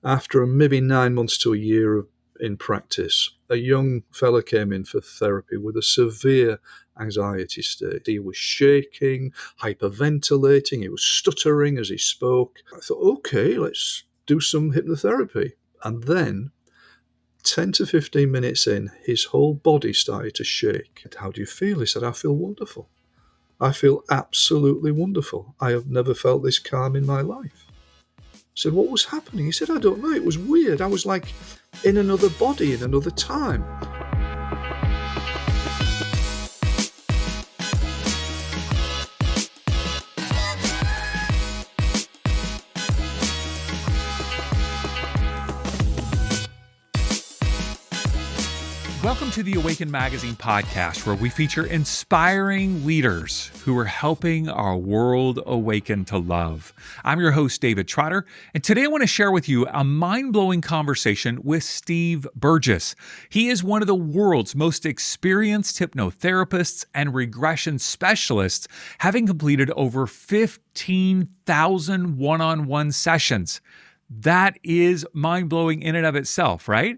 After maybe 9 months to a year in practice, a young fella came in for therapy with a severe anxiety state. He was shaking, hyperventilating, he was stuttering as he spoke. I thought, okay, let's do some hypnotherapy. And then 10 to 15 minutes in, his whole body started to shake. How do you feel? He said, I feel wonderful. I feel absolutely wonderful. I have never felt this calm in my life. I said, what was happening? He said, I don't know. It was weird. I was like in another body, in another time. Welcome to the Awaken Magazine podcast, where we feature inspiring leaders who are helping our world awaken to love. I'm your host, David Trotter, and today I want to share with you a mind-blowing conversation with Steve Burgess. He is one of the world's most experienced hypnotherapists and regression specialists, having completed over 15,000 one-on-one sessions. That is mind-blowing in and of itself, right?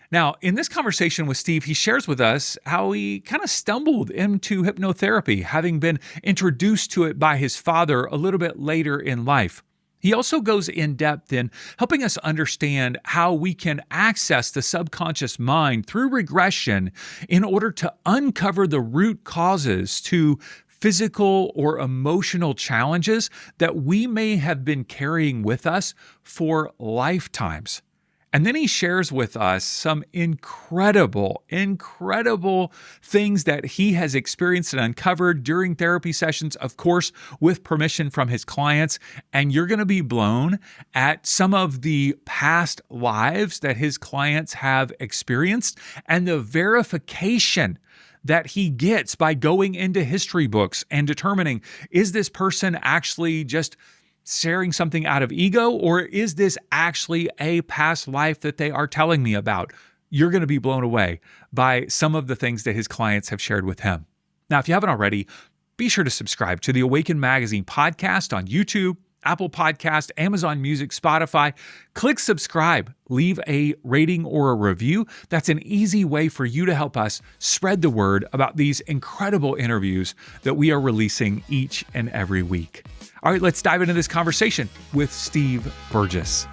Now, in this conversation with Steve, he shares with us how he kind of stumbled into hypnotherapy, having been introduced to it by his father a little bit later in life. He also goes in depth in helping us understand how we can access the subconscious mind through regression in order to uncover the root causes to physical or emotional challenges that we may have been carrying with us for lifetimes. And then he shares with us some incredible things that he has experienced and uncovered during therapy sessions, of course, with permission from his clients. And you're going to be blown at some of the past lives that his clients have experienced and the verification that he gets by going into history books and determining, is this person actually just sharing something out of ego, or is this actually a past life that they are telling me about? You're going to be blown away by some of the things that his clients have shared with him. Now, if you haven't already, be sure to subscribe to the Awaken Magazine podcast on YouTube, Apple Podcast, Amazon Music, Spotify. Click subscribe, leave a rating or a review. That's an easy way for you to help us spread the word about these incredible interviews that we are releasing each and every week. All right, let's dive into this conversation with Steve Burgess.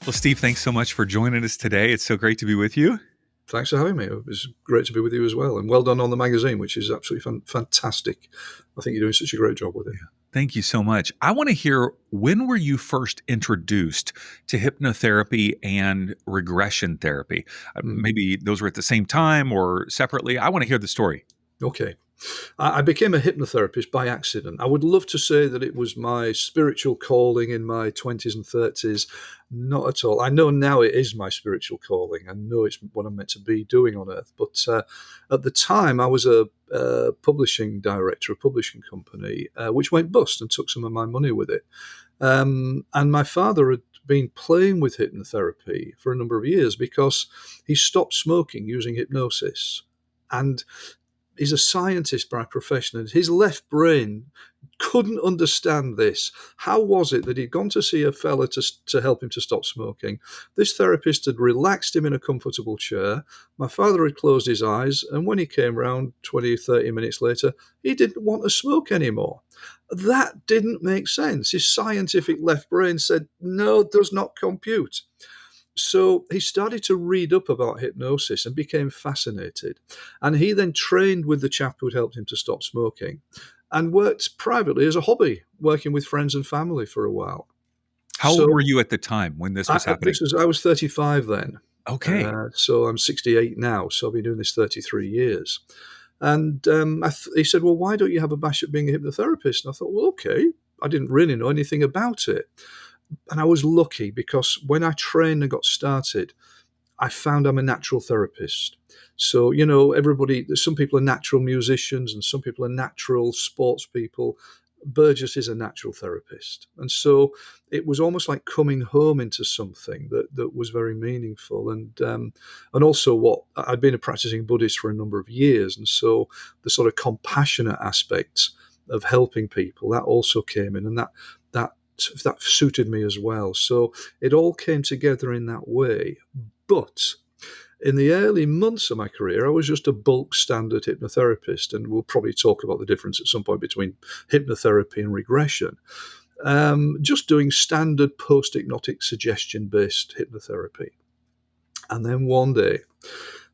Well, Steve, thanks so much for joining us today. It's so great to be with you. Thanks for having me. It was great to be with you as well. And well done on the magazine, which is absolutely fantastic. I think you're doing such a great job with it. Thank you so much. I want to hear, when were you first introduced to hypnotherapy and regression therapy? Maybe those were at the same time or separately. I want to hear the story. Okay. I became a hypnotherapist by accident. I would love to say that it was my spiritual calling in my 20s and 30s. Not at all. I know now it is my spiritual calling. I know it's what I'm meant to be doing on earth. But at the time, I was a publishing director, a publishing company, which went bust and took some of my money with it. And my father had been playing with hypnotherapy for a number of years because he stopped smoking using hypnosis. And he's a scientist by profession, and his left brain couldn't understand this. How was it that he'd gone to see a fella to help him to stop smoking? This therapist had relaxed him in a comfortable chair. My father had closed his eyes, and when he came round 20, 30 minutes later, he didn't want to smoke anymore. That didn't make sense. His scientific left brain said, no, does not compute. So he started to read up about hypnosis and became fascinated. And he then trained with the chap who had helped him to stop smoking and worked privately as a hobby, working with friends and family for a while. How old were you at the time when this was happening? I was 35 then. Okay. So I'm 68 now. So I've been doing this 33 years. And he said, well, why don't you have a bash at being a hypnotherapist? And I thought, well, okay. I didn't really know anything about it. And I was lucky because when I trained and got started, I found I'm a natural therapist. So, some people are natural musicians and some people are natural sports people. Burgess is a natural therapist. And so it was almost like coming home into something that was very meaningful. And also I'd been a practicing Buddhist for a number of years. And so the sort of compassionate aspects of helping people, that also came in. And that that suited me as well. So it all came together in that way. But in the early months of my career, I was just a bulk standard hypnotherapist, and we'll probably talk about the difference at some point between hypnotherapy and regression. Just doing standard post-hypnotic suggestion-based hypnotherapy. And then one day,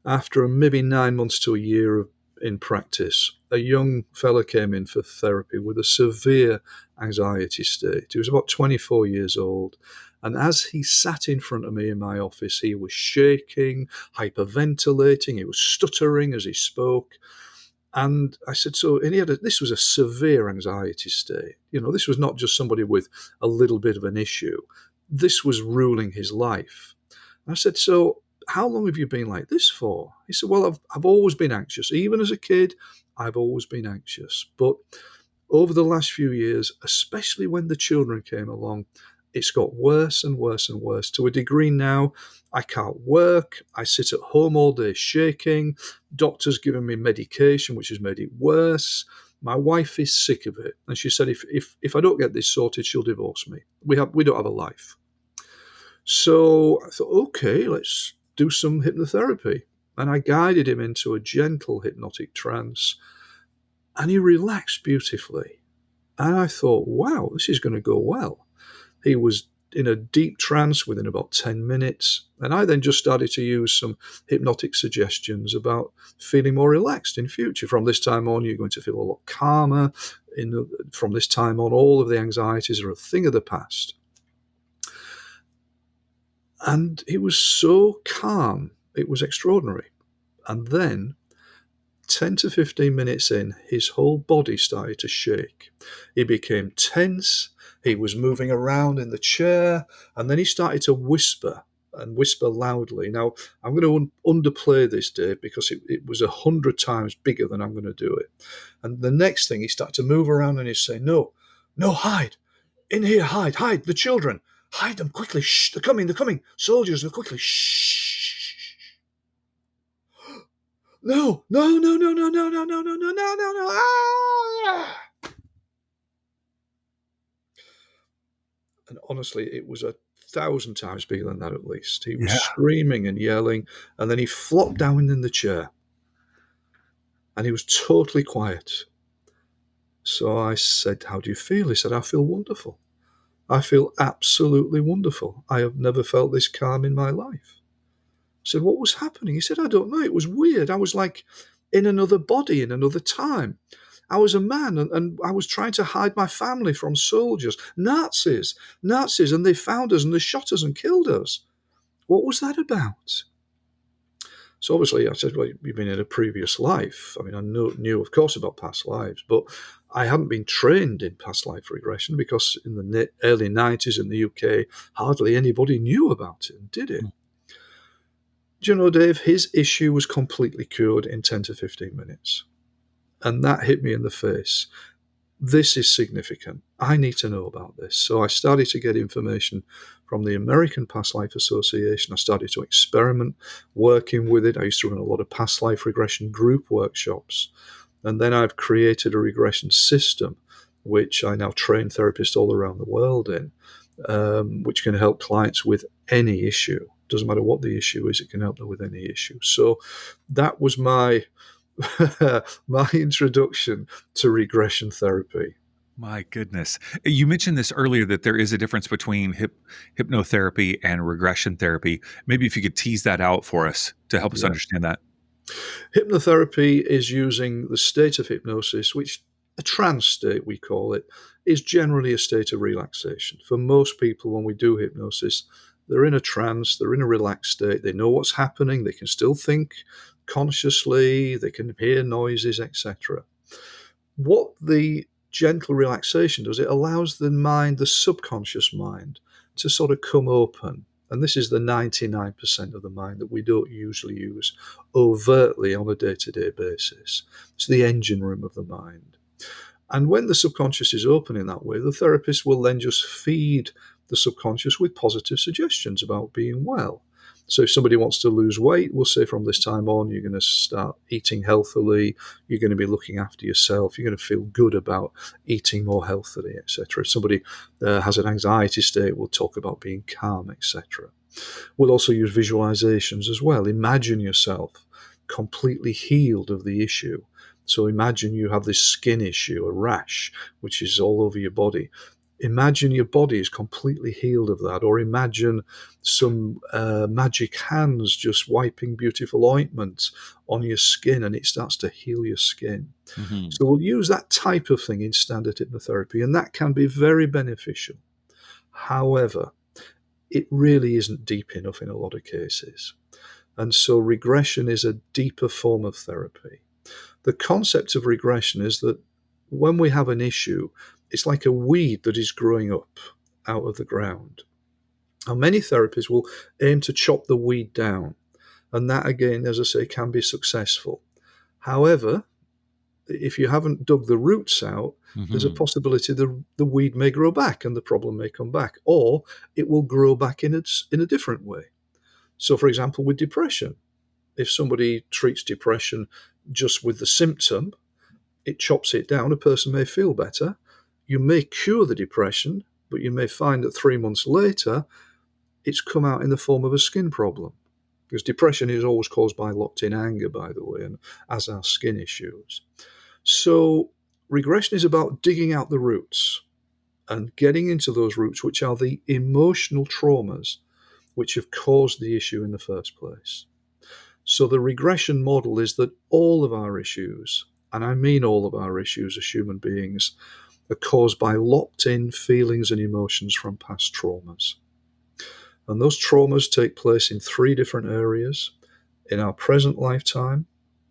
after maybe 9 months to a year in practice, a young fella came in for therapy with a severe anxiety state. He was about 24 years old. And as he sat in front of me in my office, he was shaking, hyperventilating, he was stuttering as he spoke. And I said, so, and this was a severe anxiety state. This was not just somebody with a little bit of an issue. This was ruling his life. And I said, so how long have you been like this for? He said, well, I've always been anxious. Even as a kid, I've always been anxious. But over the last few years, especially when the children came along, it's got worse and worse and worse, to a degree now I can't work. I sit at home all day shaking. Doctors giving me medication, which has made it worse. My wife is sick of it. And she said, if I don't get this sorted, she'll divorce me. We don't have a life. So I thought, okay, let's do some hypnotherapy. And I guided him into a gentle hypnotic trance, and he relaxed beautifully. And I thought, wow, this is going to go well. He was in a deep trance within about 10 minutes. And I then just started to use some hypnotic suggestions about feeling more relaxed in future. From this time on, you're going to feel a lot calmer. From this time on, all of the anxieties are a thing of the past. And he was so calm, it was extraordinary. And then 10 to 15 minutes in, his whole body started to shake. He became tense. He was moving around in the chair. And then he started to whisper and whisper loudly. Now, I'm going to underplay this, Dave, because it was 100 times bigger than I'm going to do it. And the next thing, he started to move around and he's saying, no, hide. In here, hide. The children. Hide them quickly. Shh, they're coming. Soldiers, they're quickly. Shh. No. Ah! And honestly, it was 1,000 times bigger than that at least. He was screaming and yelling, and then he flopped down in the chair. And he was totally quiet. So I said, how do you feel? He said, I feel wonderful. I feel absolutely wonderful. I have never felt this calm in my life. I said, what was happening? He said, I don't know. It was weird. I was like in another body, in another time. I was a man, and I was trying to hide my family from soldiers, Nazis, and they found us and they shot us and killed us. What was that about? So obviously I said, well, you've been in a previous life. I mean, I knew, of course, about past lives, but I hadn't been trained in past life regression because in the early 90s in the UK, hardly anybody knew about it, did it? Do you know, Dave, his issue was completely cured in 10 to 15 minutes. And that hit me in the face. This is significant. I need to know about this. So I started to get information from the American Past Life Association. I started to experiment working with it. I used to run a lot of past life regression group workshops. And then I've created a regression system, which I now train therapists all around the world in, which can help clients with any issue. Doesn't matter what the issue is, it can help them with any issue. So that was my introduction to regression therapy. My goodness. You mentioned this earlier that there is a difference between hypnotherapy and regression therapy. Maybe if you could tease that out for us to help us understand that. Hypnotherapy is using the state of hypnosis, which a trance state we call it, is generally a state of relaxation. For most people, when we do hypnosis, they're in a trance, they're in a relaxed state, they know what's happening, they can still think consciously, they can hear noises, etc. What the gentle relaxation does, it allows the mind, the subconscious mind, to sort of come open. And this is the 99% of the mind that we don't usually use overtly on a day-to-day basis. It's the engine room of the mind. And when the subconscious is open in that way, the therapist will then just feed the subconscious with positive suggestions about being well. So if somebody wants to lose weight, we'll say from this time on, you're going to start eating healthily, you're going to be looking after yourself, you're going to feel good about eating more healthily, etc. If somebody has an anxiety state, we'll talk about being calm, etc. We'll also use visualizations as well. Imagine yourself completely healed of the issue. So imagine you have this skin issue, a rash, which is all over your body. Imagine your body is completely healed of that, or imagine some magic hands just wiping beautiful ointment on your skin and it starts to heal your skin. Mm-hmm. So we'll use that type of thing in standard hypnotherapy, and that can be very beneficial. However, it really isn't deep enough in a lot of cases. And so regression is a deeper form of therapy. The concept of regression is that when we have an issue, it's like a weed that is growing up out of the ground. And many therapies will aim to chop the weed down. And that, again, as I say, can be successful. However, if you haven't dug the roots out, there's a Mm-hmm. possibility the weed may grow back and the problem may come back, or it will grow back in a different way. So, for example, with depression, if somebody treats depression just with the symptom, it chops it down, a person may feel better. You may cure the depression, but you may find that 3 months later, it's come out in the form of a skin problem. Because depression is always caused by locked in anger, by the way, and as are skin issues. So, regression is about digging out the roots and getting into those roots, which are the emotional traumas which have caused the issue in the first place. So the regression model is that all of our issues, and I mean all of our issues as human beings, are caused by locked in feelings and emotions from past traumas. And those traumas take place in 3 different areas: in our present lifetime,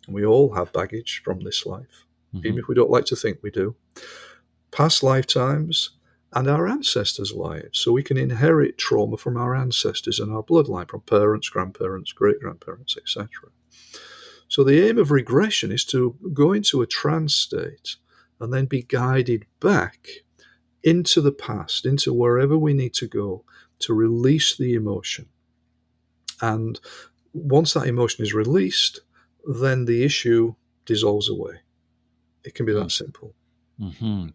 and we all have baggage from this life, Mm-hmm. even if we don't like to think we do, past lifetimes, and our ancestors' lives. So we can inherit trauma from our ancestors and our bloodline, from parents, grandparents, great grandparents, etc. So the aim of regression is to go into a trance state and then be guided back into the past, into wherever we need to go to release the emotion. And once that emotion is released, then the issue dissolves away. It can be that simple. Mm-hmm.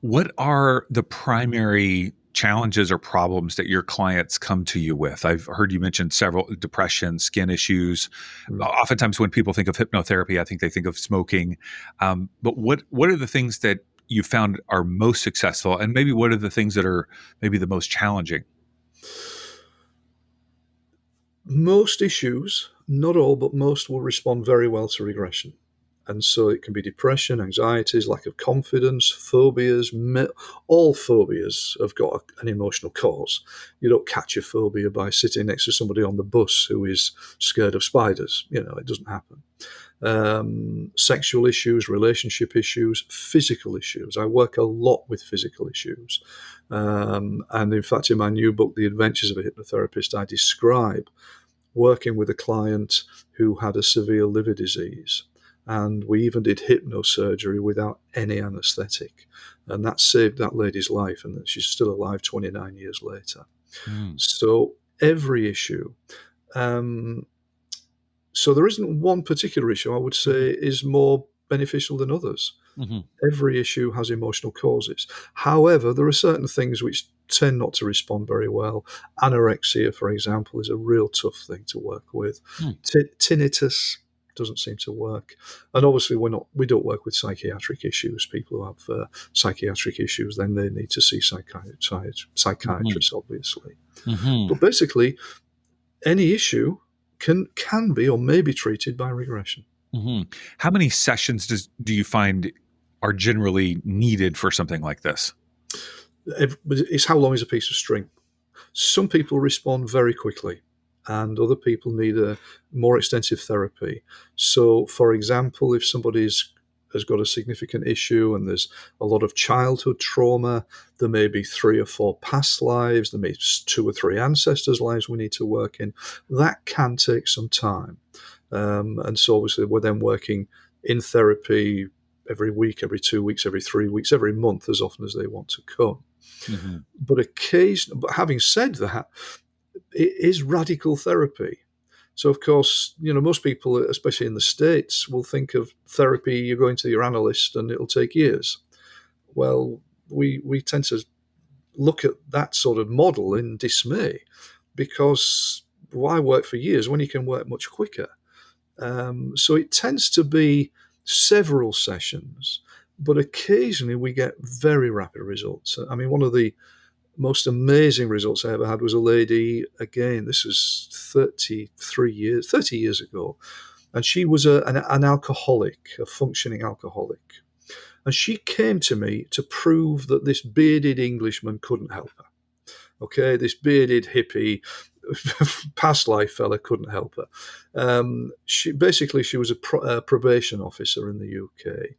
What are the primary challenges or problems that your clients come to you with? I've heard you mention several: depression, skin issues. Mm. Oftentimes, when people think of hypnotherapy, I think they think of smoking. But what are the things that you found are most successful, and maybe what are the things that are maybe the most challenging? Most issues, not all, but most, will respond very well to regression. And so it can be depression, anxieties, lack of confidence, phobias. All phobias have got an emotional cause. You don't catch a phobia by sitting next to somebody on the bus who is scared of spiders. It doesn't happen. Sexual issues, relationship issues, physical issues. I work a lot with physical issues. And in fact, in my new book, The Adventures of a Hypnotherapist, I describe working with a client who had a severe liver disease. And we even did hypnosurgery without any anesthetic. And that saved that lady's life, and she's still alive 29 years later. Mm. So every issue. So there isn't one particular issue I would say is more beneficial than others. Mm-hmm. Every issue has emotional causes. However, there are certain things which tend not to respond very well. Anorexia, for example, is a real tough thing to work with. Mm. Tinnitus doesn't seem to work. And obviously we don't work with psychiatric issues. People who have psychiatric issues, then they need to see Mm-hmm. psychiatrists, obviously. Mm-hmm. But basically, any issue can be or may be treated by regression. Mm-hmm. How many sessions do you find are generally needed for something like this? It's how long is a piece of string. Some people respond very quickly, and other people need a more extensive therapy. So, for example, if somebody's has got a significant issue and there's a lot of childhood trauma, there may be 3 or 4 past lives, there may be 2 or 3 ancestors' lives we need to work in. That can take some time. And so obviously we're then working in therapy every week, every 2 weeks, every 3 weeks, every month, as often as they want to come. Mm-hmm. But having said that, it is radical therapy. So, of course, most people, especially in the States, will think of therapy, you're going to your analyst and it'll take years. Well, we tend to look at that sort of model in dismay, because why work for years when you can work much quicker? So it tends to be several sessions, but occasionally we get very rapid results. I mean, one of the most amazing results I ever had was a lady, again, this was 30 years ago, and she was an alcoholic, a functioning alcoholic. And she came to me to prove that this bearded Englishman couldn't help her. Okay, this bearded hippie, past life fella couldn't help her. She was a probation officer in the UK,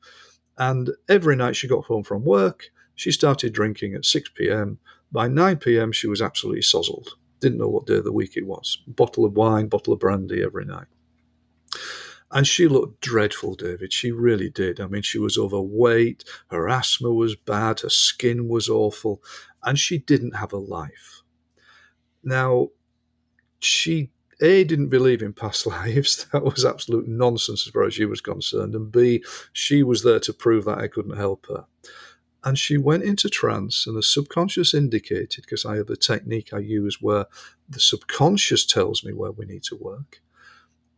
and every night she got home from work, she started drinking at 6 p.m. By 9 p.m., she was absolutely sozzled. Didn't know what day of the week it was. Bottle of wine, bottle of brandy every night. And she looked dreadful, David. She really did. I mean, she was overweight, her asthma was bad, her skin was awful, and she didn't have a life. Now, she A, didn't believe in past lives. That was absolute nonsense as far as she was concerned. And B, she was there to prove that I couldn't help her. And she went into trance, and the subconscious indicated, because I have a technique I use where the subconscious tells me where we need to work.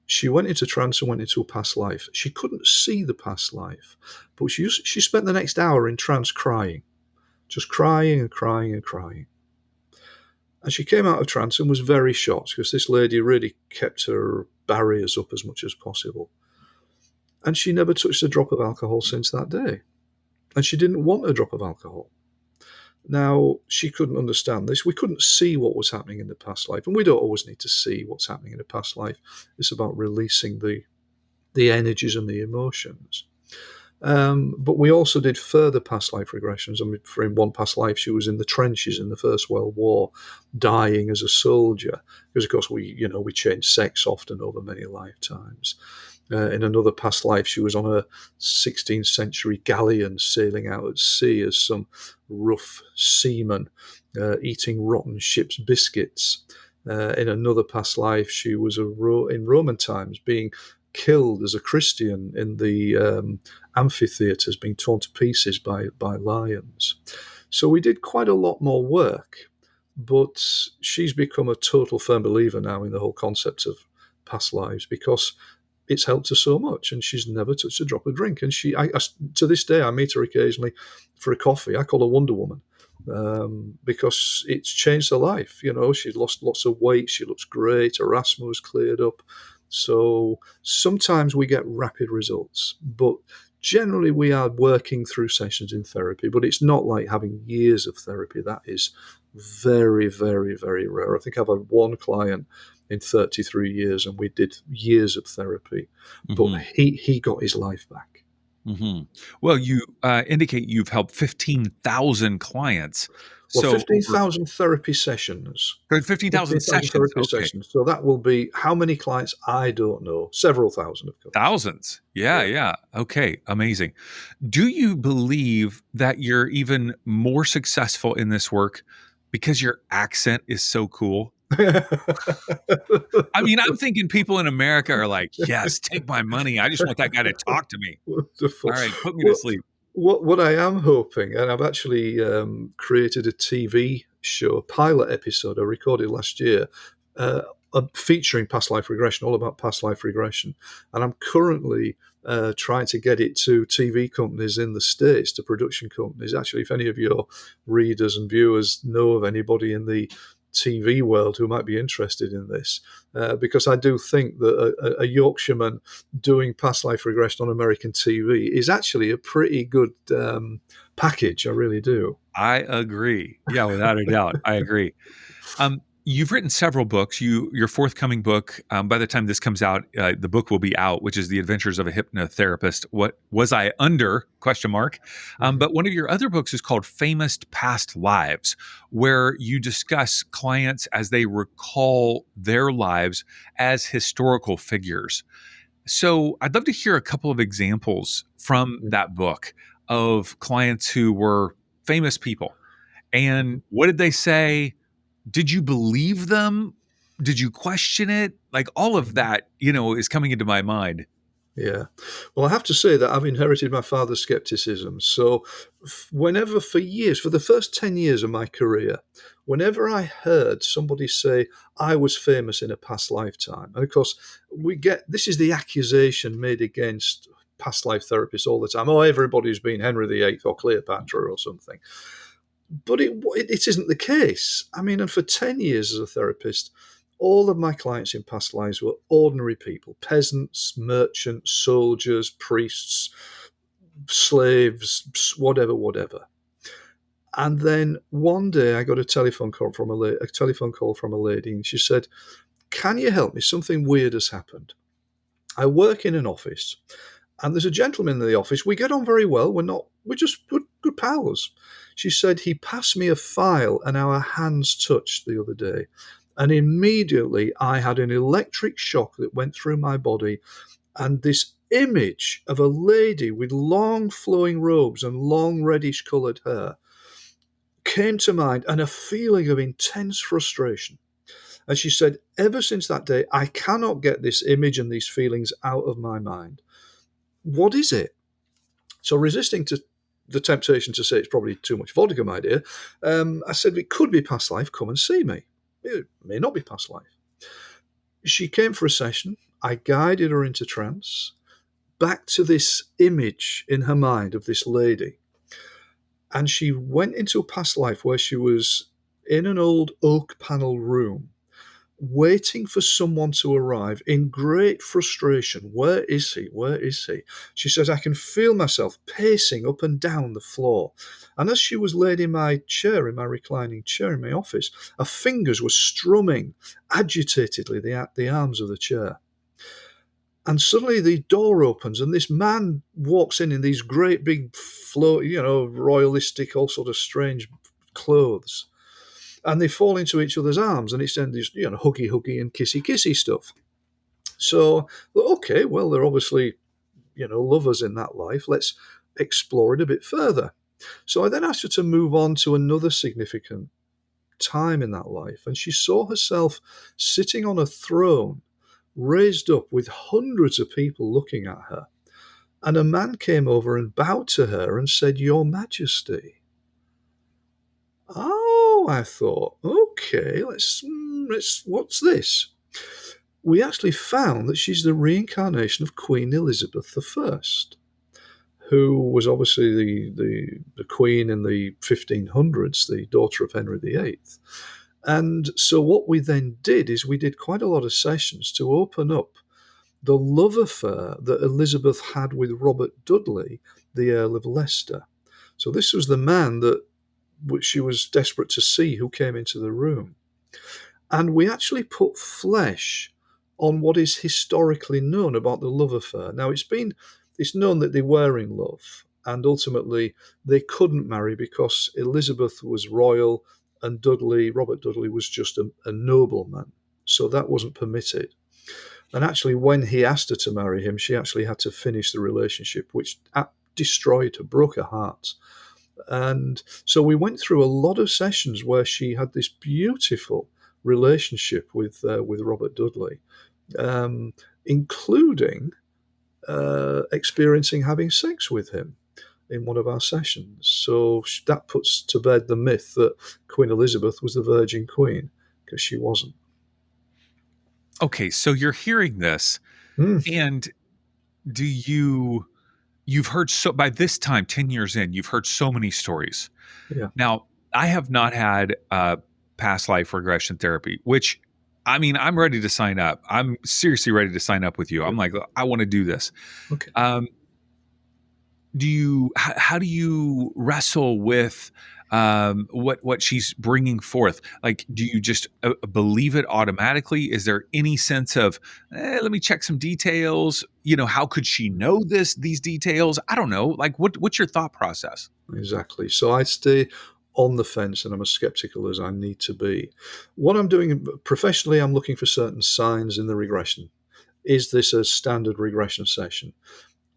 She went into trance and went into a past life. She couldn't see the past life, but she spent the next hour in trance crying, just crying and crying and crying. And she came out of trance and was very shocked, because this lady really kept her barriers up as much as possible. And she never touched a drop of alcohol since that day. And she didn't want a drop of alcohol. Now, she couldn't understand this. We couldn't see what was happening in the past life. And we don't always need to see what's happening in the past life. It's about releasing the energies and the emotions. But we also did further past life regressions. I mean, in one past life, she was in the trenches in the First World War, dying as a soldier. Because, of course, we changed sex often over many lifetimes. In another past life, she was on a 16th century galleon sailing out at sea as some rough seaman, eating rotten ship's biscuits. In another past life, she was in Roman times being killed as a Christian in the amphitheatres, being torn to pieces by lions. So we did quite a lot more work, but she's become a total firm believer now in the whole concept of past lives, because it's helped her so much, and she's never touched a drop of drink. And to this day, I meet her occasionally for a coffee. I call her Wonder Woman, because it's changed her life. She's lost lots of weight. She looks great. Her asthma was cleared up. So sometimes we get rapid results, but generally we are working through sessions in therapy. But it's not like having years of therapy. That is very, very, very rare. I think I've had one client in 33 years, and we did years of therapy, but he got his life back. Well, you indicate you've helped 15,000 clients. Well, So 15,000 therapy sessions. 15,000 15,000 sessions. therapy Okay. sessions. So that will be how many clients? I don't know. Several thousand, of course. Thousands. Yeah. Okay. Amazing. Do you believe that you're even more successful in this work because your accent is so cool? I mean, I'm thinking people in America are like, yes, take my money. I just want that guy to talk to me. Wonderful. All right, put me to Well, sleep. what I am hoping, and I've actually created a TV show, a pilot episode I recorded last year, featuring past life regression, all about past life regression. And I'm currently trying to get it to TV companies in the States, to production companies. Actually, if any of your readers and viewers know of anybody in the TV world who might be interested in this, because I do think that a Yorkshireman doing past life regression on American TV is actually a pretty good package. I really do. I agree. Yeah, without a doubt. I agree. You've written several books. Your forthcoming book, by the time this comes out, the book will be out, which is The Adventures of a Hypnotherapist. What was I under? Question mark. But one of your other books is called Famous Past Lives, where you discuss clients as they recall their lives as historical figures. So I'd love to hear a couple of examples from that book of clients who were famous people. And what did they say? Did you believe them? Did you question it? Like all of that, is coming into my mind. Yeah. Well, I have to say that I've inherited my father's skepticism. So, whenever, for years, for the first 10 years of my career, whenever I heard somebody say, I was famous in a past lifetime, and of course, we get this is the accusation made against past life therapists all the time. Oh, everybody's been Henry VIII or Cleopatra or something. But it isn't the case. I mean, and for 10 years as a therapist, all of my clients in past lives were ordinary people: peasants, merchants, soldiers, priests, slaves, whatever, whatever. And then one day I got a telephone call from a lady, and she said, "Can you help me? Something weird has happened. I work in an office, and there's a gentleman in the office. We get on very well. We're just good pals." She said, "He passed me a file and our hands touched the other day. And immediately I had an electric shock that went through my body. And this image of a lady with long flowing robes and long reddish coloured hair came to mind, and a feeling of intense frustration." And she said, "Ever since that day, I cannot get this image and these feelings out of my mind. What is it?" So, resisting to the temptation to say it's probably too much vodka, my dear, I said, "It could be past life. Come and see me." It may not be past life. She came for a session. I guided her into trance, back to this image in her mind of this lady. And she went into a past life where she was in an old oak panel room, waiting for someone to arrive in great frustration. Where is he? Where is he? She says, "I can feel myself pacing up and down the floor." And as she was laid in my chair, in my reclining chair in my office, her fingers were strumming agitatedly the arms of the chair. And suddenly the door opens and this man walks in these great big royalistic, all sort of strange clothes. And they fall into each other's arms, and it's then this, huggy huggy and kissy kissy stuff. So, okay, well, they're obviously, lovers in that life. Let's explore it a bit further. So I then asked her to move on to another significant time in that life, and she saw herself sitting on a throne, raised up with hundreds of people looking at her. And a man came over and bowed to her and said, "Your Majesty." Oh, I thought, okay, what's this? We actually found that she's the reincarnation of Queen Elizabeth I, who was obviously the queen in the 1500s, the daughter of Henry VIII. And so what we then did is we did quite a lot of sessions to open up the love affair that Elizabeth had with Robert Dudley, the Earl of Leicester. So this was the man that which she was desperate to see who came into the room. And we actually put flesh on what is historically known about the love affair. Now, it's known that they were in love, and ultimately they couldn't marry because Elizabeth was royal and Robert Dudley, was just a nobleman. So that wasn't permitted. And actually, when he asked her to marry him, she actually had to finish the relationship, which destroyed her, broke her heart. And so we went through a lot of sessions where she had this beautiful relationship with Robert Dudley, including experiencing having sex with him in one of our sessions. So that puts to bed the myth that Queen Elizabeth was the Virgin Queen, because she wasn't. Okay, so you're hearing this, Mm, and do you've heard, so by this time 10 years in, you've heard so many stories. yeah. Now, I have not had past life regression therapy, which, I mean, I'm ready to sign up. I'm seriously ready to sign up with you. I'm Good. like, I want to do this. Okay. Um, how do you wrestle with what she's bringing forth? Like, do you just believe it automatically? Is there any sense of, let me check some details? How could she know these details? I don't know. Like, what's your thought process? Exactly. So I stay on the fence, and I'm as skeptical as I need to be. What I'm doing professionally, I'm looking for certain signs in the regression. Is this a standard regression session?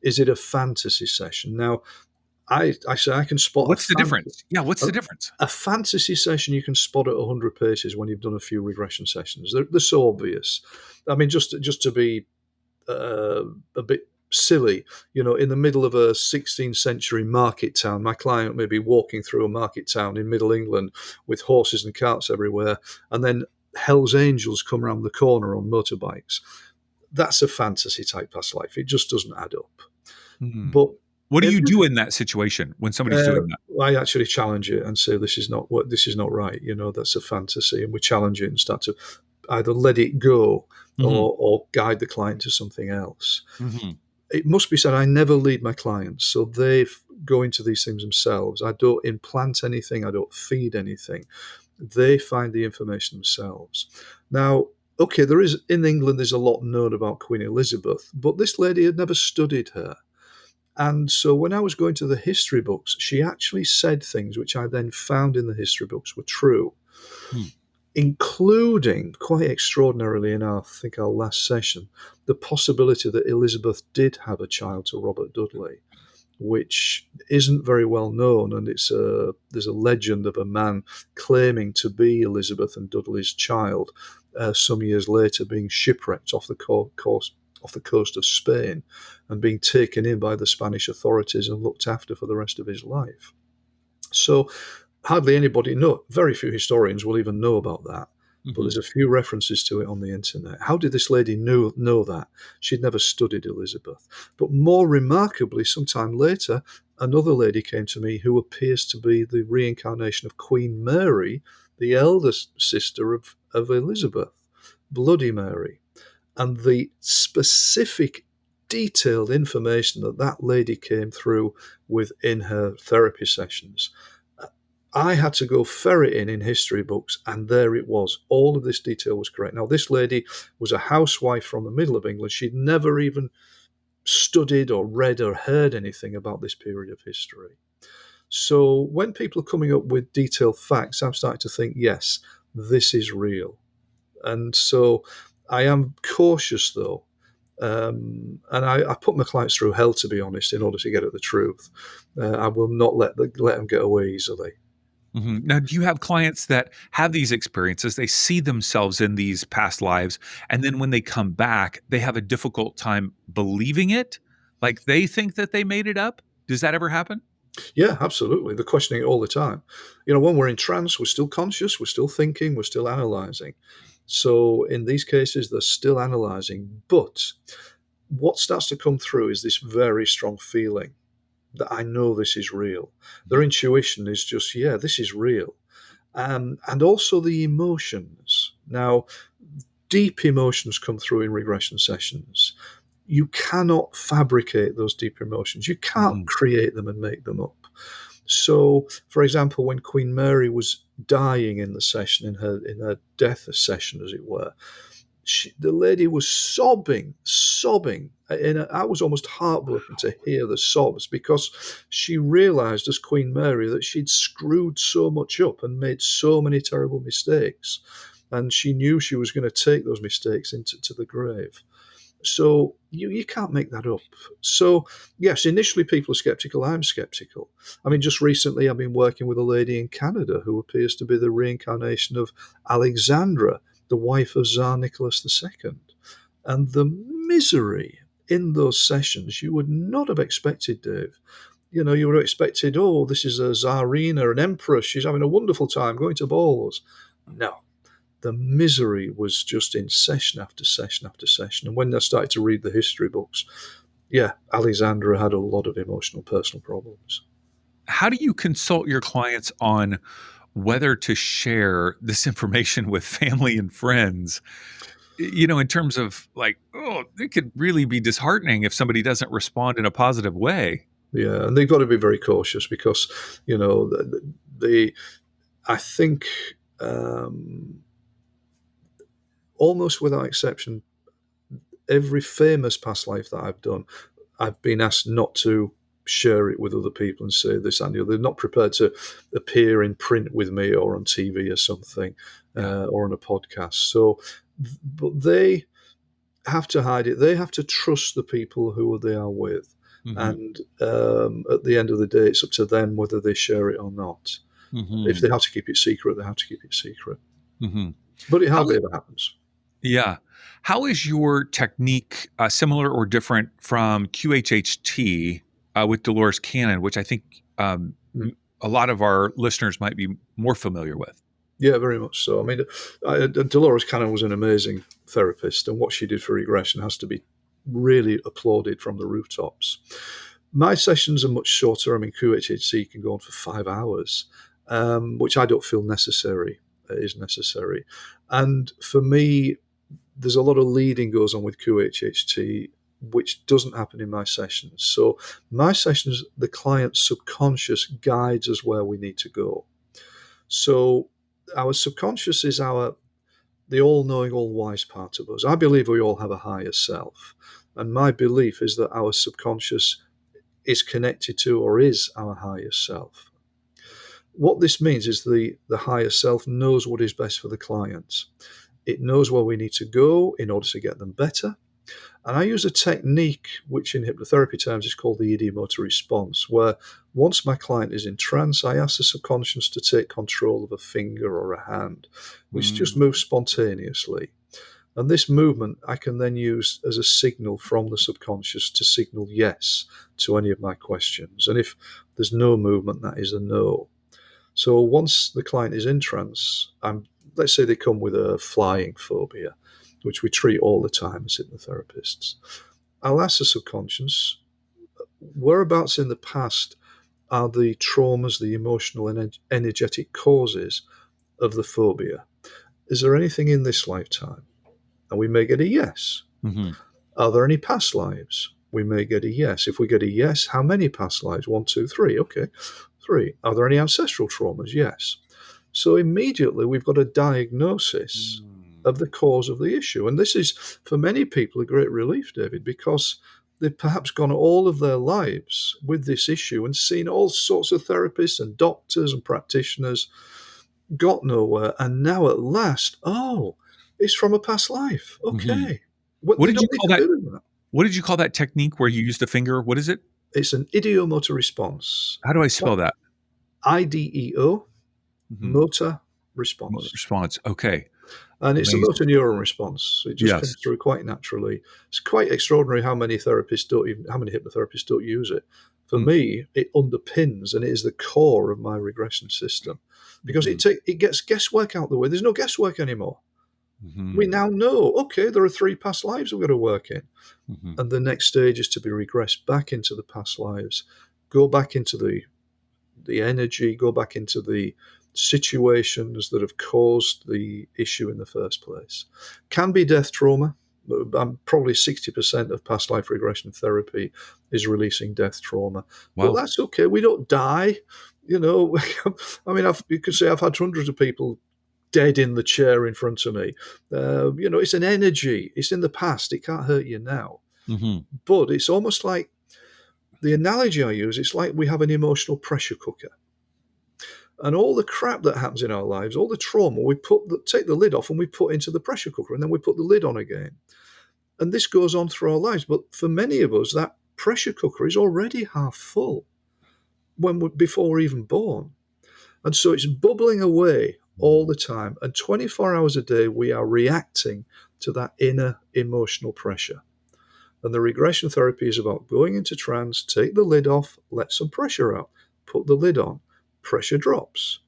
Is it a fantasy session? Now, I say I can spot What's the difference? Yeah, what's a, the difference? a fantasy session you can spot at 100 paces when you've done a few regression sessions. They're so obvious. I mean, just to be uh, a bit silly, in the middle of a 16th century market town, my client may be walking through a market town in Middle England with horses and carts everywhere, and then Hell's Angels come around the corner on motorbikes. That's a fantasy type past life. It just doesn't add up. Hmm. But What do you every do in that situation when somebody's uh, doing that? I actually challenge it and say this is not right. That's a fantasy, and we challenge it and start to either let it go Hmm. or guide the client to something else. Hmm. It must be said, I never lead my clients, so they go into these things themselves. I don't implant anything. I don't feed anything. They find the information themselves. Now, okay, there is in England. There's a lot known about Queen Elizabeth, but this lady had never studied her. And so when I was going to the history books, she actually said things which I then found in the history books were true, Hmm. including, quite extraordinarily in I think our last session, the possibility that Elizabeth did have a child to Robert Dudley, which isn't very well known. And there's a legend of a man claiming to be Elizabeth and Dudley's child, some years later being shipwrecked off the coast of Spain and being taken in by the Spanish authorities and looked after for the rest of his life. So hardly anybody know. Very few historians will even know about that. But Hmm. there's a few references to it on the internet. How did this lady know that? She'd never studied Elizabeth. But more remarkably, sometime later, another lady came to me who appears to be the reincarnation of Queen Mary, the eldest sister of Elizabeth, Bloody Mary. And the specific detailed information that lady came through with in her therapy sessions, I had to go ferret in history books, and there it was. All of this detail was correct. Now, this lady was a housewife from the middle of England. She'd never even studied or read or heard anything about this period of history. So when people are coming up with detailed facts, I'm starting to think, yes, this is real. And so I am cautious, though. And I put my clients through hell, to be honest, in order to get at the truth. I will not let them get away easily. Hmm. Now, do you have clients that have these experiences? They see themselves in these past lives, and then when they come back, they have a difficult time believing it? Like they think that they made it up? Does that ever happen? Yeah, absolutely. They're questioning it all the time. When we're in trance, we're still conscious, we're still thinking, we're still analyzing. So in these cases, they're still analyzing. But what starts to come through is this very strong feeling that I know this is real. Their Mhm. intuition is just, yeah, this is real. And also the emotions. Now, deep emotions come through in regression sessions. You cannot fabricate those deep emotions. You can't Mhm. create them and make them up. So, for example, when Queen Mary was dying in the session, in her death session, as it were, the lady was sobbing, and I was almost heartbroken to hear the sobs because she realised, as Queen Mary, that she'd screwed so much up and made so many terrible mistakes, and she knew she was going to take those mistakes into to the grave. So you can't make that up. So yes, initially people are skeptical. I'm skeptical. I mean, just recently I've been working with a lady in Canada who appears to be the reincarnation of Alexandra, the wife of Tsar Nicholas II. And the misery in those sessions you would not have expected, Dave. You would have expected, oh, this is a czarina, an empress. She's having a wonderful time going to balls. No, the misery was just in session after session after session. And when I started to read the history books, yeah, Alexandra had a lot of emotional, personal problems. How do you consult your clients on whether to share this information with family and friends? In terms of like, oh, it could really be disheartening if somebody doesn't respond in a positive way. Yeah, and they've got to be very cautious because, the I think um, almost without exception, every famous past life that I've done, I've been asked not to share it with other people and say this and the other. They're not prepared to appear in print with me or on TV or something, Yeah. or on a podcast. So, but they have to hide it. They have to trust the people who they are with. Mm-hmm. And at the end of the day, it's up to them whether they share it or not. If Mm-hmm. they have to keep it secret, they have to keep it secret. Mm-hmm. But it How hardly ever happens. Yeah. How is your technique similar or different from QHHT with Dolores Cannon, which I think Mm. a lot of our listeners might be more familiar with? Yeah, very much so. I mean, Dolores Cannon was an amazing therapist, and what she did for regression has to be really applauded from the rooftops. My sessions are much shorter. I mean, QHHC can go on for 5 hours, which I don't feel is necessary. And for me, there's a lot of leading goes on with QHHT, which doesn't happen in my sessions. So my sessions, the client's subconscious guides us where we need to go. So our subconscious is the all-knowing, all-wise part of us. I believe we all have a higher self, and my belief is that our subconscious is connected to or is our higher self. What this means is the higher self knows what is best for the client. It knows where we need to go in order to get them better. And I use a technique which in hypnotherapy terms is called the ideomotor response, where once my client is in trance, I ask the subconscious to take control of a finger or a hand, which just Mm. moves spontaneously. And this movement I can then use as a signal from the subconscious to signal yes to any of my questions. And if there's no movement, that is a no. So once the client is in trance, let's say they come with a flying phobia, which we treat all the time as hypnotherapists. I'll ask the subconscious, whereabouts in the past are the traumas, the emotional and energetic causes of the phobia? Is there anything in this lifetime? And we may get a yes. Mm-hmm. Are there any past lives? We may get a yes. If we get a yes, how many past lives? One, two, three. Okay, three. Are there any ancestral traumas? Yes. So immediately we've got a diagnosis Mm. of the cause of the issue. And this is, for many people, a great relief, David, because they've perhaps gone all of their lives with this issue and seen all sorts of therapists and doctors and practitioners, got nowhere. And now at last, oh, it's from a past life. Mm-hmm. Okay. What What they did you don't need call to that? do with that. What did you call that technique where you use the finger? What is it? It's an ideomotor response. How do I spell that? IDEO, Mm-hmm. motor response. Response. Okay. And it's a motor Amazing. neuron response. It just Yes. comes through quite naturally. It's quite extraordinary how many hypnotherapists don't use it. For me, it underpins and it is the core of my regression system because Mm-hmm. it gets guesswork out the way. There's no guesswork anymore. We Mm-hmm. now know, okay, there are 3 past lives we've got to work in. Mm-hmm. And the next stage is to be regressed back into the past lives, go back into the energy, go back into the situations that have caused the issue in the first place. Can be death trauma. Probably 60% of past life regression therapy is releasing death trauma. But Wow. that's okay. We don't die. You know, I mean, you could say I've had hundreds of people dead in the chair in front of me. It's an energy. It's in the past. It can't hurt you now. Mm-hmm. But it's almost like the analogy I use, it's like we have an emotional pressure cooker. And all the crap that happens in our lives, all the trauma, take the lid off and we put into the pressure cooker, and then we put the lid on again. And this goes on through our lives. But for many of us, that pressure cooker is already half full before we're even born. And so it's bubbling away all the time. And 24 hours a day, we are reacting to that inner emotional pressure. And the regression therapy is about going into trance, take the lid off, let some pressure out, put the lid on, pressure drops.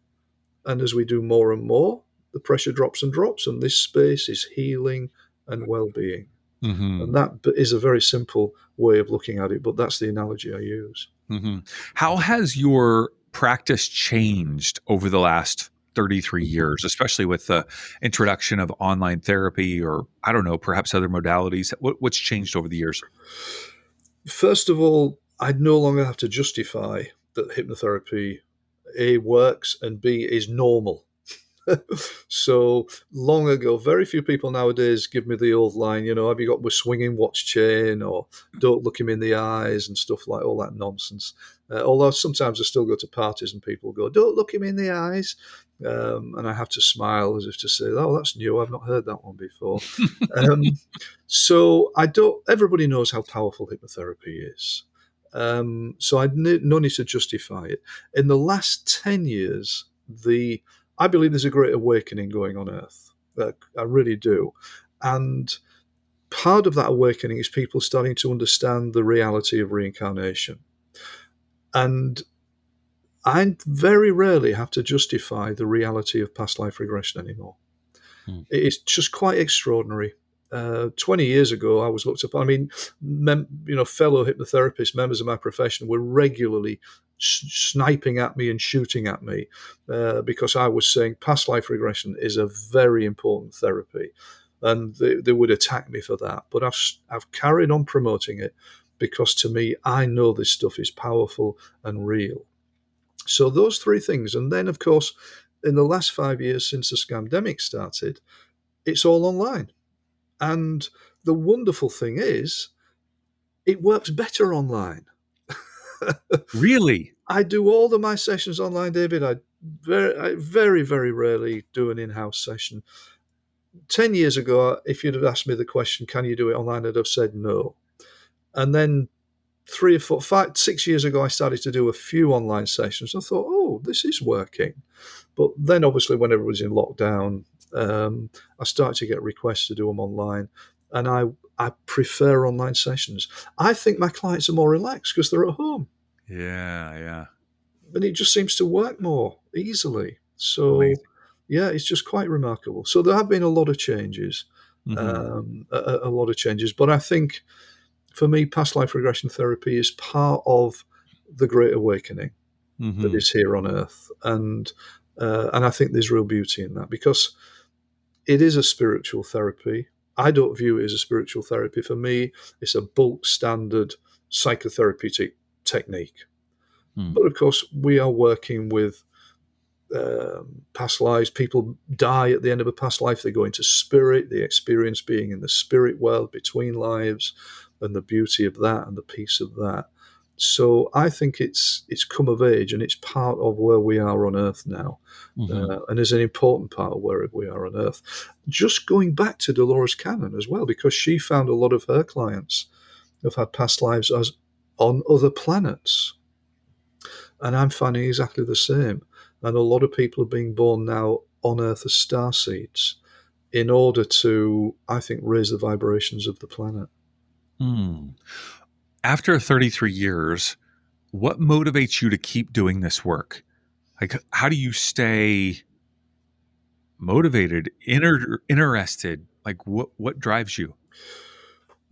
And as we do more and more, the pressure drops and drops, and this space is healing and well-being. Mm-hmm. And that is a very simple way of looking at it, but that's the analogy I use. Mm-hmm. How has your practice changed over the last 33 years, especially with the introduction of online therapy or, I don't know, perhaps other modalities? What's changed over the years? First of all, I no longer have to justify that hypnotherapy A works and B is normal. So long ago, very few people nowadays give me the old line, have you got a swinging watch chain or don't look him in the eyes and stuff like all that nonsense. Although sometimes I still go to parties and people go, don't look him in the eyes. And I have to smile as if to say, oh, that's new. I've not heard that one before. um, so everybody knows how powerful hypnotherapy is. So I had no need to justify it. In the last 10 years, I believe there's a great awakening going on Earth. I really do. And part of that awakening is people starting to understand the reality of reincarnation. And I very rarely have to justify the reality of past life regression anymore. Mm. It's just quite extraordinary. 20 years ago, I was looked upon. I mean, fellow hypnotherapists, members of my profession, were regularly sniping at me and shooting at me because I was saying past life regression is a very important therapy, and they would attack me for that. But I've carried on promoting it because, to me, I know this stuff is powerful and real. So those three things, and then of course, in the last 5 years since the scamdemic started, it's all online. And the wonderful thing is, it works better online. Really? I do all of my sessions online, David. I very, very rarely do an in-house session. 10 years ago, if you'd have asked me the question, can you do it online, I'd have said no. And then 3 or 4, 5, 6 years ago, I started to do a few online sessions. I thought, oh, this is working. But then, obviously, when everyone was in lockdown, I started to get requests to do them online, and I prefer online sessions. I think my clients are more relaxed because they're at home, Yeah, yeah. and it just seems to work more easily. So, Amazing. yeah, it's just quite remarkable. So there have been a lot of changes, Hmm. a lot of changes. But I think for me, past life regression therapy is part of the Great Awakening that Hmm. is here on Earth, and I think there's real beauty in that because it is a spiritual therapy. I don't view it as a spiritual therapy. For me, it's a bulk standard psychotherapeutic technique. Mm. But of course, we are working with past lives. People die at the end of a past life. They go into spirit. They experience being in the spirit world between lives, and the beauty of that and the peace of that. So I think it's come of age, and it's part of where we are on Earth now, Hmm. and is an important part of where we are on Earth. Just going back to Dolores Cannon as well, because she found a lot of her clients have had past lives as on other planets, and I'm finding exactly the same. And a lot of people are being born now on Earth as star seeds in order to, I think, raise the vibrations of the planet. Mm. After 33 years, what motivates you to keep doing this work? Like, how do you stay motivated, interested? Like, what drives you?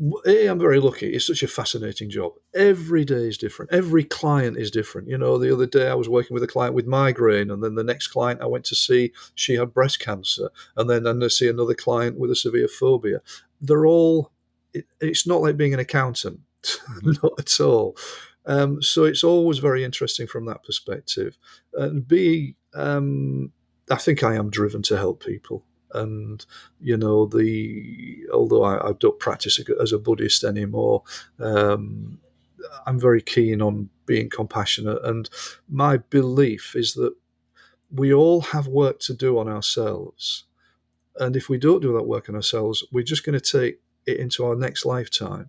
I'm very lucky. It's such a fascinating job. Every day is different. Every client is different. The other day I was working with a client with migraine, and then the next client I went to see, she had breast cancer, and then I see another client with a severe phobia. They're all. It's not like being an accountant, Hmm. not at all. So it's always very interesting from that perspective. And I think I am driven to help people. And although I don't practice as a Buddhist anymore, um, I'm very keen on being compassionate. And my belief is that we all have work to do on ourselves. And if we don't do that work on ourselves, we're just going to take it into our next lifetime.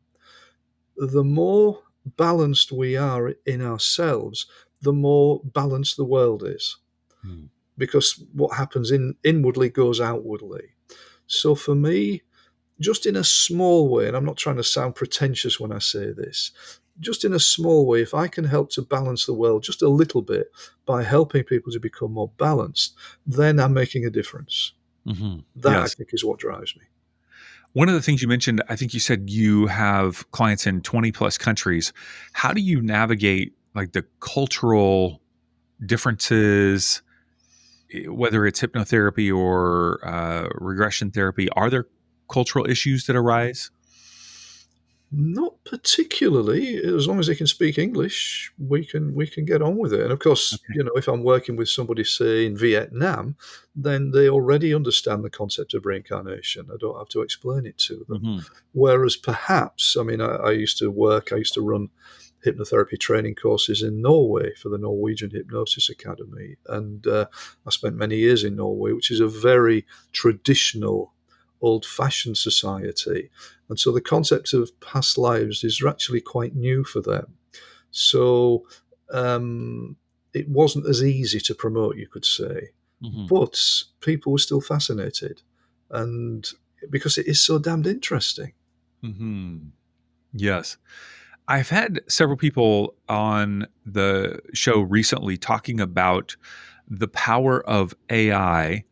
The more balanced we are in ourselves, the more balanced the world is. Mm. Because what happens inwardly goes outwardly. So for me, just in a small way, and I'm not trying to sound pretentious when I say this, just in a small way, if I can help to balance the world just a little bit by helping people to become more balanced, then I'm making a difference. Hmm. That, I Yes. think, is what drives me. One of the things you mentioned, I think you said you have clients in 20 plus countries. How do you navigate like the cultural differences, whether it's hypnotherapy or regression therapy? Are there cultural issues that arise? Not particularly. As long as they can speak English, we can get on with it. And of course, Okay. if I'm working with somebody, say in Vietnam, then they already understand the concept of reincarnation. I don't have to explain it to them. Hmm. Whereas perhaps, I mean, I used to run hypnotherapy training courses in Norway for the Norwegian Hypnosis Academy, and I spent many years in Norway, which is a very traditional, old-fashioned society. And so the concept of past lives is actually quite new for them. So um, it wasn't as easy to promote, you could say, Hmm. but people were still fascinated, and because it is so damned interesting. Hmm. Yes. I've had several people on the show recently talking about the power of AI,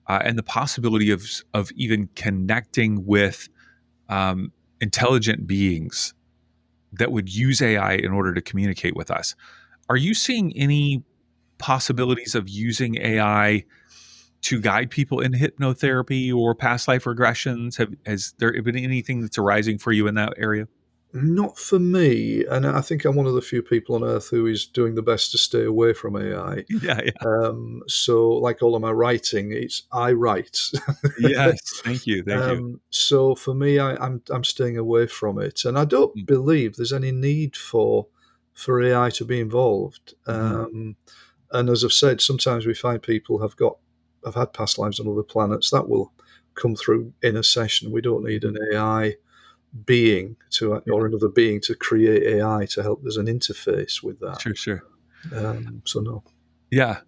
and the possibility of even connecting with um, intelligent beings that would use AI in order to communicate with us. Are you seeing any possibilities of using AI to guide people in hypnotherapy or past life regressions? Has there been anything that's arising for you in that area? Not for me, and I think I'm one of the few people on earth who is doing the best to stay away from AI. Yeah, yeah. So, like all of my writing, it's I write. Yes. Thank you. Thank you. So for me, I'm staying away from it, and I don't believe there's any need for AI to be involved. Mm-hmm. And as I've said, sometimes we find people have had past lives on other planets that will come through in a session. We don't need Hmm. an AI being to Yeah. or another being to create AI to help. There's an interface with that. Sure. Sure. So no. Yeah.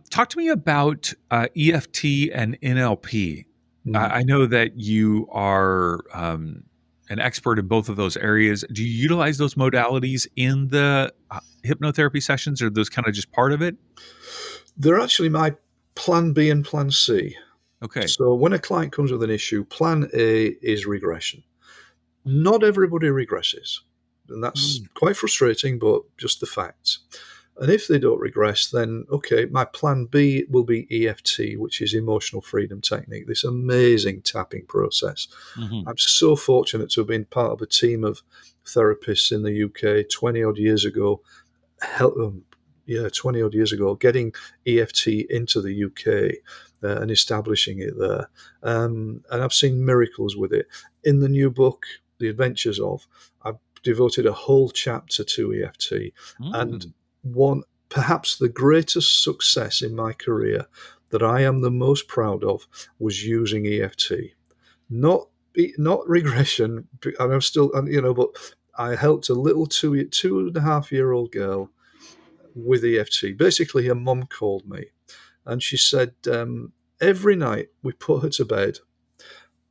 Talk to me about EFT and NLP. Mm. I know that you are an expert in both of those areas. Do you utilize those modalities in the hypnotherapy sessions, or are those kind of just part of it? They're actually my plan B and plan C. Okay. So when a client comes with an issue, plan A is regression. Not everybody regresses, and that's Mm. quite frustrating, but just the facts. And if they don't regress, then okay, my plan B will be EFT, which is emotional freedom technique, this amazing tapping process. Hmm. I'm so fortunate to have been part of a team of therapists in the UK 20 odd years ago, help, 20 odd years ago, getting EFT into the UK and establishing it there. And I've seen miracles with it. In the new book, The Adventures of, I've devoted a whole chapter to EFT. And Mm. one, perhaps the greatest success in my career that I am the most proud of was using EFT. Not not regression, and I'm still, but I helped a little 2.5 year old girl with EFT. Basically, her mum called me and she said, every night we put her to bed,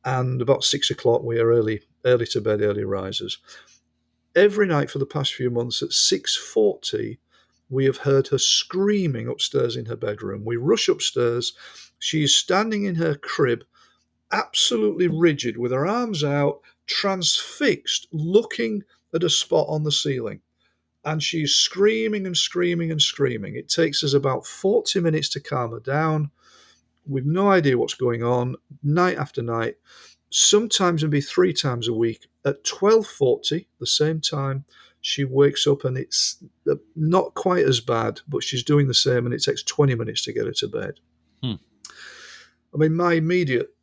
and about 6 o'clock, we are early to bed, early risers. Every night for the past few months at 6:40, we have heard her screaming upstairs in her bedroom. We rush upstairs. She is standing in her crib, absolutely rigid, with her arms out, transfixed, looking at a spot on the ceiling. And she's screaming and screaming and screaming. It takes us about 40 minutes to calm her down. We've no idea what's going on, night after night. Sometimes it'll be 3 times a week. At 12:40, the same time, she wakes up and it's not quite as bad, but she's doing the same, and it takes 20 minutes to get her to bed. Hmm. I mean, my immediate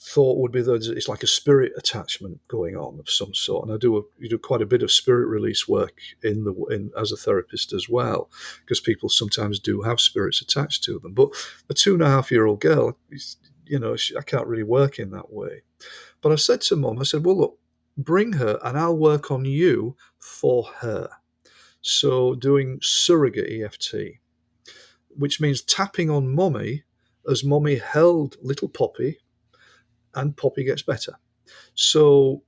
thought would be that it's like a spirit attachment going on of some sort. And you do quite a bit of spirit release work in as a therapist as well, because people sometimes do have spirits attached to them. But a 2.5 year old girl, I can't really work in that way. But I said to mum, I said, well, look, bring her and I'll work on you for her. So doing surrogate EFT, which means tapping on mummy as mummy held little Poppy, and Poppy gets better. So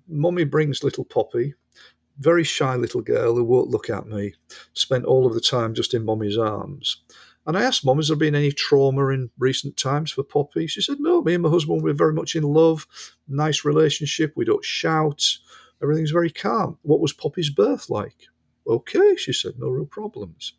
mummy brings little Poppy, very shy little girl who won't look at me, spent all of the time just in mummy's arms. And I asked mum, has there been any trauma in recent times for Poppy? She said, no, me and my husband, we're very much in love, nice relationship, we don't shout, everything's very calm. What was Poppy's birth like? Okay, she said, no real problems.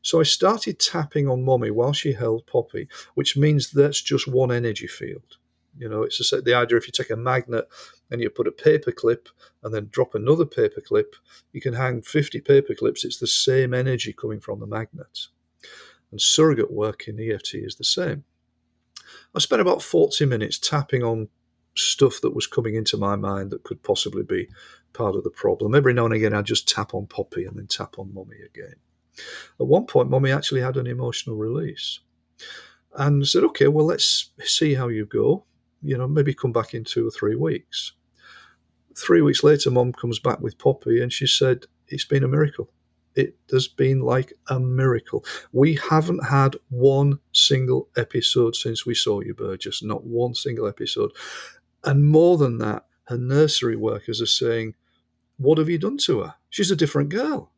So I started tapping on mummy while she held Poppy, which means that's just one energy field. It's the idea if you take a magnet and you put a paper clip and then drop another paper clip, you can hang 50 paper clips. It's the same energy coming from the magnet. And surrogate work in EFT is the same. I spent about 40 minutes tapping on stuff that was coming into my mind that could possibly be part of the problem. Every now and again, I'd just tap on Poppy and then tap on mummy again. At one point, mummy actually had an emotional release and said, okay, well, let's see how you go. Maybe come back in 2 or 3 weeks. 3 weeks later, mum comes back with Poppy and she said, it's been a miracle. It has been like a miracle. We haven't had one single episode since we saw you, Burgess. Not one single episode. And more than that, her nursery workers are saying, "What have you done to her? She's a different girl.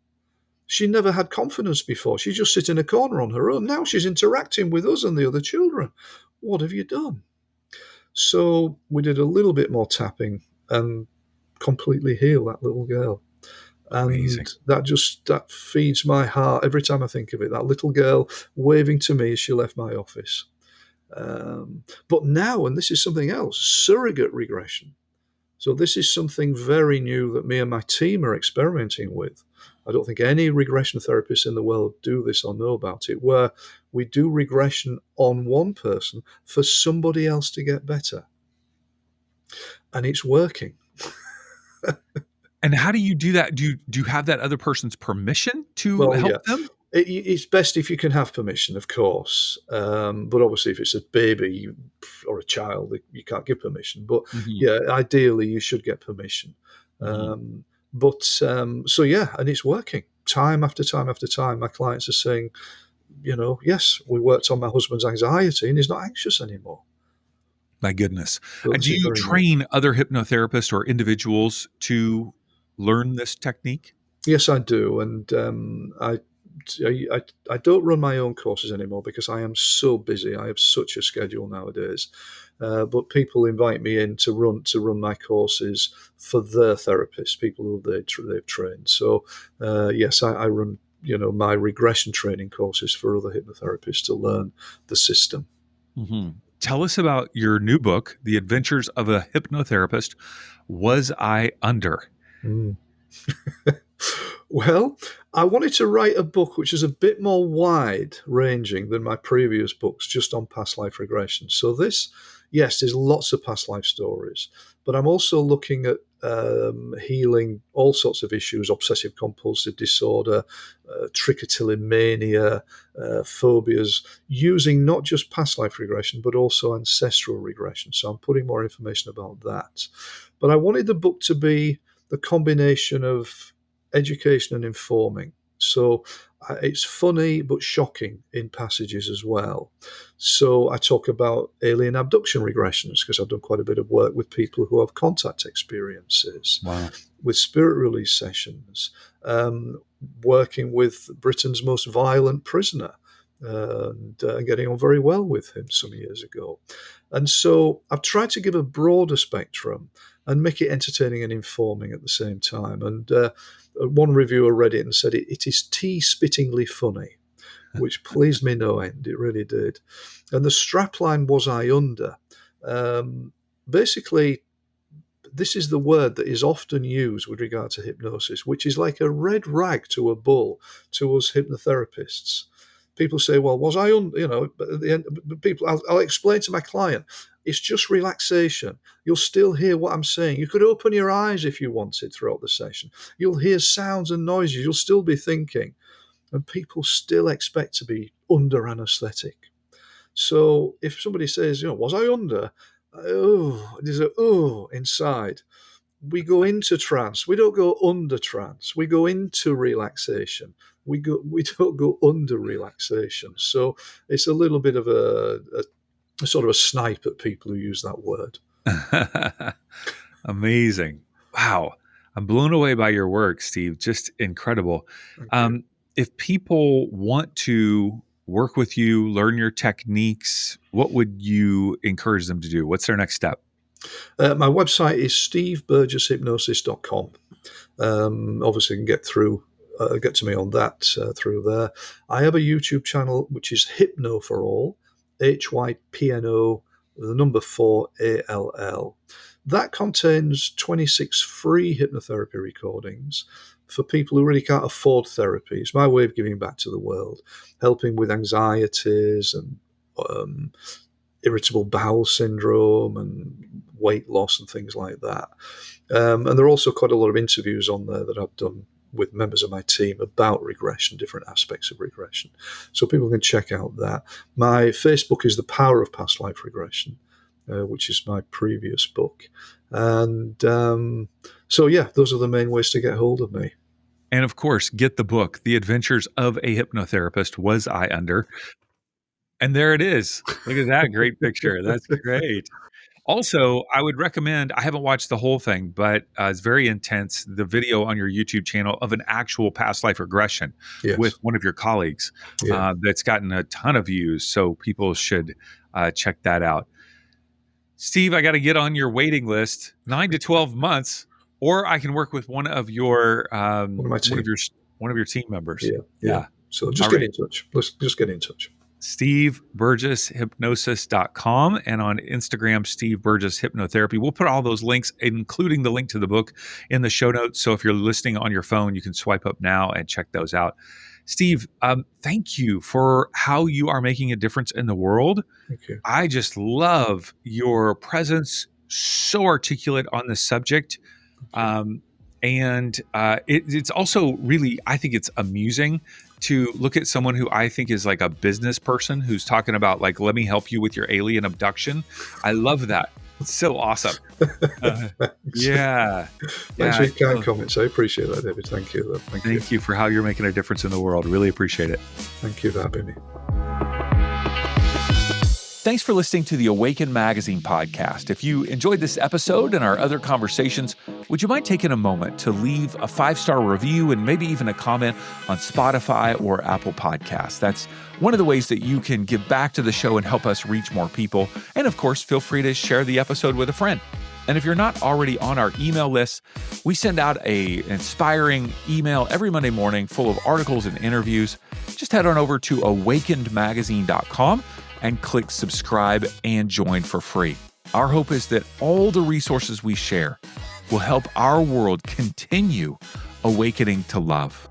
She never had confidence before. She just sit in a corner on her own. Now she's interacting with us and the other children. What have you done?" So we did a little bit more tapping and completely heal that little girl. Amazing. And that feeds my heart every time I think of it. That little girl waving to me as she left my office. But now, and this is something else, surrogate regression. So this is something very new that me and my team are experimenting with. I don't think any regression therapists in the world do this or know about it, where we do regression on one person for somebody else to get better. And it's working. And how do you do that? Do you have that other person's permission to Well, yeah, help them? it's best if you can have permission, of course. But obviously, if it's a baby or a child, you can't give permission. But Mhm, yeah, ideally, you should get permission. mhm. So yeah, and it's working time after time after time. My clients are saying, yes, we worked on my husband's anxiety, and he's not anxious anymore. My goodness. So And this do is you very new. train other hypnotherapists or individuals to learn this technique? Yes, I do, and I don't run my own courses anymore because I am so busy. I have such a schedule nowadays. But people invite me in to run my courses for their therapists, people who they've trained. So yes, I run my regression training courses for other hypnotherapists to learn the system. Mhm. Tell us about your new book, The Adventures of a Hypnotherapist. Was I Under? Mm. Well, I wanted to write a book which is a bit more wide ranging than my previous books, just on past life regression. So this, yes, there's lots of past life stories, but I'm also looking at healing all sorts of issues: obsessive compulsive disorder, trichotillomania, phobias, using not just past life regression but also ancestral regression. So I'm putting more information about that. But I wanted the book to be the combination of education and informing. So it's funny but shocking in passages as well. So I talk about alien abduction regressions because I've done quite a bit of work with people who have contact experiences, Wow. with spirit release sessions, um, working with Britain's most violent prisoner. And getting on very well with him some years ago. And so I've tried to give a broader spectrum and make it entertaining and informing at the same time. And one reviewer read it and said it is tea-spittingly funny, which pleased me no end. It really did. And the strapline, "Was I under?" Basically, this is the word that is often used with regard to hypnosis, which is like a red rag to a bull to us hypnotherapists. People say, "Well, was I on?" But at the end, people, I'll explain to my client, it's just relaxation. You'll still hear what I'm saying. You could open your eyes if you wanted throughout the session. You'll hear sounds and noises. You'll still be thinking, and people still expect to be under anesthetic. So if somebody says, "Was I under?" Oh, there's a inside. We go into trance. We don't go under trance. We go into relaxation. We don't go under relaxation. So it's a little bit of a sort of a snipe at people who use that word. Amazing. Wow. I'm blown away by your work, Steve. Just incredible. Thank you. Um, if people want to work with you, learn your techniques, what would you encourage them to do? What's their next step? My website is steveburgesshypnosis.com. Obviously, you can get to me on that through there. I have a YouTube channel which is Hypno for All, HYPNO, the number 4ALL. That contains 26 free hypnotherapy recordings for people who really can't afford therapy. It's my way of giving back to the world, helping with anxieties and um, irritable bowel syndrome and weight loss and things like that. And there are also quite a lot of interviews on there that I've done with members of my team about regression, different aspects of regression. So people can check out that. My Facebook is The Power of Past Life Regression, which is my previous book. And so, yeah, those are the main ways to get hold of me. And of course, get the book, The Adventures of a Hypnotherapist Was I Under? And there it is. Look at that great picture. That's great. Also, I would recommend, I haven't watched the whole thing, but it's very intense, the video on your YouTube channel of an actual past life regression with Yes. one of your colleagues Yeah. that's gotten a ton of views. So people should check that out. Steve, I got to get on your waiting list, 9 to 12 months, or I can work with one of your One of my team. team members. Yeah. Yeah. So just All get right. in touch. Let's just get in touch. Steve Burgess Hypnosis.com and on Instagram, Steve Burgess Hypnotherapy. We'll put all those links, including the link to the book, in the show notes. So if you're listening on your phone, you can swipe up now and check those out. Steve, thank you for how you are making a difference in the world. Thank you. I just love your presence, so articulate on this subject. It's also really, I think it's amusing to look at someone who I think is like a business person who's talking about like, let me help you with your alien abduction. I love that. It's so awesome. Yeah. Thanks for your kind comments. I appreciate that, David. Thank you. Thank you for how you're making a difference in the world. Really appreciate it. Thank you for having me. Thanks for listening to the Awaken Magazine podcast. If you enjoyed this episode and our other conversations, would you mind taking a moment to leave a 5-star review and maybe even a comment on Spotify or Apple Podcasts? That's one of the ways that you can give back to the show and help us reach more people. And of course, feel free to share the episode with a friend. And if you're not already on our email list, we send out an inspiring email every Monday morning full of articles and interviews. Just head on over to awakenedmagazine.com and click subscribe and join for free. Our hope is that all the resources we share will help our world continue awakening to love.